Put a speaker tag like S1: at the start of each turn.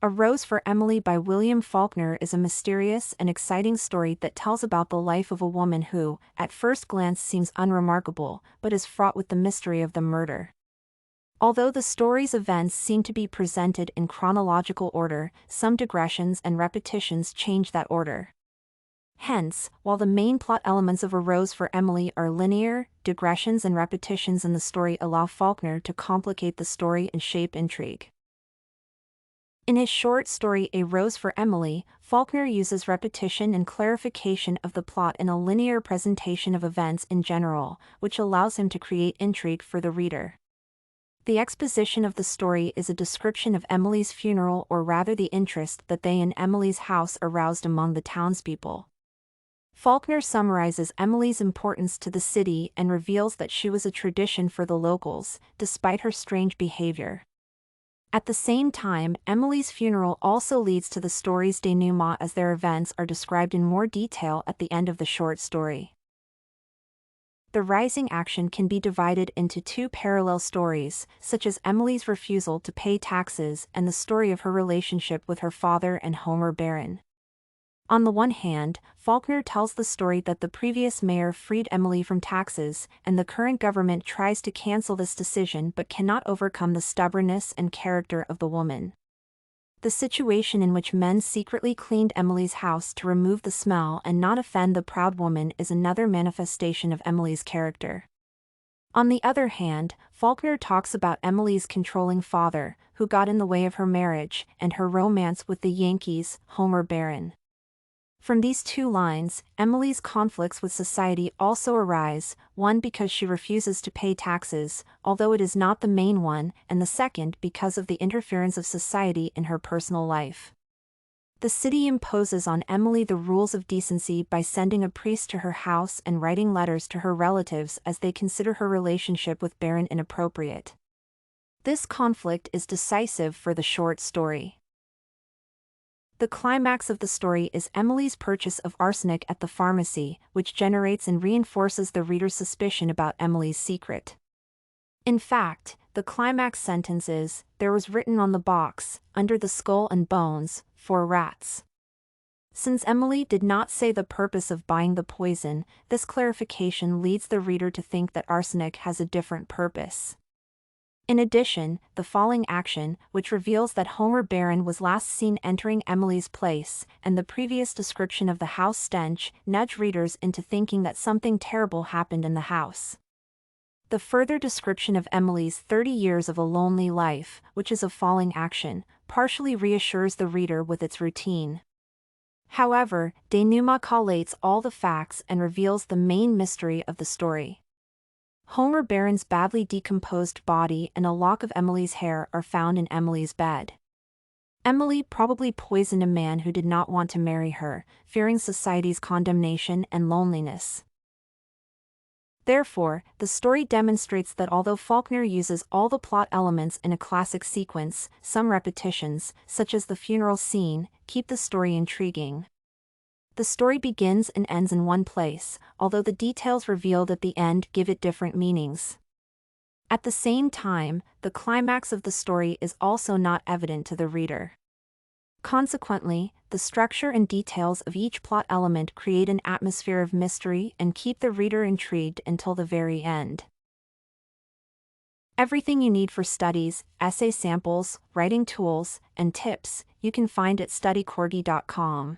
S1: A Rose for Emily by William Faulkner is a mysterious and exciting story that tells about the life of a woman who, at first glance, seems unremarkable, but is fraught with the mystery of the murder. Although the story's events seem to be presented in chronological order, some digressions and repetitions change that order. Hence, while the main plot elements of A Rose for Emily are linear, digressions and repetitions in the story allow Faulkner to complicate the story and shape intrigue. In his short story A Rose for Emily, Faulkner uses repetition and clarification of the plot in a linear presentation of events in general, which allows him to create intrigue for the reader. The exposition of the story is a description of Emily's funeral, or rather the interest that they in Emily's house aroused among the townspeople. Faulkner summarizes Emily's importance to the city and reveals that she was a tradition for the locals, despite her strange behavior. At the same time, Emily's funeral also leads to the story's denouement, as their events are described in more detail at the end of the short story. The rising action can be divided into two parallel stories, such as Emily's refusal to pay taxes and the story of her relationship with her father and Homer Barron. On the one hand, Faulkner tells the story that the previous mayor freed Emily from taxes, and the current government tries to cancel this decision but cannot overcome the stubbornness and character of the woman. The situation in which men secretly cleaned Emily's house to remove the smell and not offend the proud woman is another manifestation of Emily's character. On the other hand, Faulkner talks about Emily's controlling father, who got in the way of her marriage, and her romance with the Yankees, Homer Barron. From these two lines, Emily's conflicts with society also arise, one because she refuses to pay taxes, although it is not the main one, and the second because of the interference of society in her personal life. The city imposes on Emily the rules of decency by sending a priest to her house and writing letters to her relatives as they consider her relationship with Barron inappropriate. This conflict is decisive for the short story. The climax of the story is Emily's purchase of arsenic at the pharmacy, which generates and reinforces the reader's suspicion about Emily's secret. In fact, the climax sentence is, "There was written on the box, under the skull and bones, for rats." Since Emily did not say the purpose of buying the poison, this clarification leads the reader to think that arsenic has a different purpose. In addition, the following action, which reveals that Homer Barron was last seen entering Emily's place, and the previous description of the house stench, nudge readers into thinking that something terrible happened in the house. The further description of Emily's 30 years of a lonely life, which is a falling action, partially reassures the reader with its routine. However, denouement collates all the facts and reveals the main mystery of the story. Homer Barron's badly decomposed body and a lock of Emily's hair are found in Emily's bed. Emily probably poisoned a man who did not want to marry her, fearing society's condemnation and loneliness. Therefore, the story demonstrates that although Faulkner uses all the plot elements in a classic sequence, some repetitions, such as the funeral scene, keep the story intriguing. The story begins and ends in one place, although the details revealed at the end give it different meanings. At the same time, the climax of the story is also not evident to the reader. Consequently, the structure and details of each plot element create an atmosphere of mystery and keep the reader intrigued until the very end. Everything you need for studies, essay samples, writing tools, and tips, you can find at studycorgi.com.